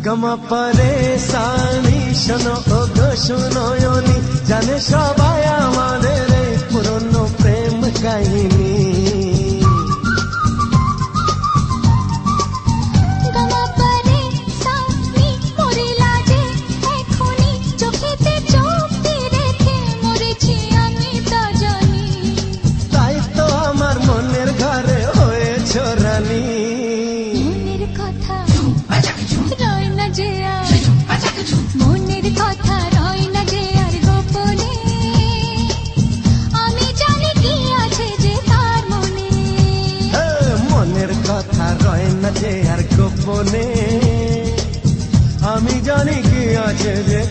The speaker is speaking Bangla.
গমা পরেশানি শোনো ও গো শোনয়নি, জানে সবাই আমাদের এই পুরনো প্রেম কাহিনী। তাই তো আমার মনের ঘরে হয়েছ রানী। মনের কথা রয় না যে আর, মনের কথা রয় না যে আর গোপনে, আমি জানি কি আছে যে তার মনে। মনের কথা রয় না যে আর গোপনে, আমি জানি কি আছে যে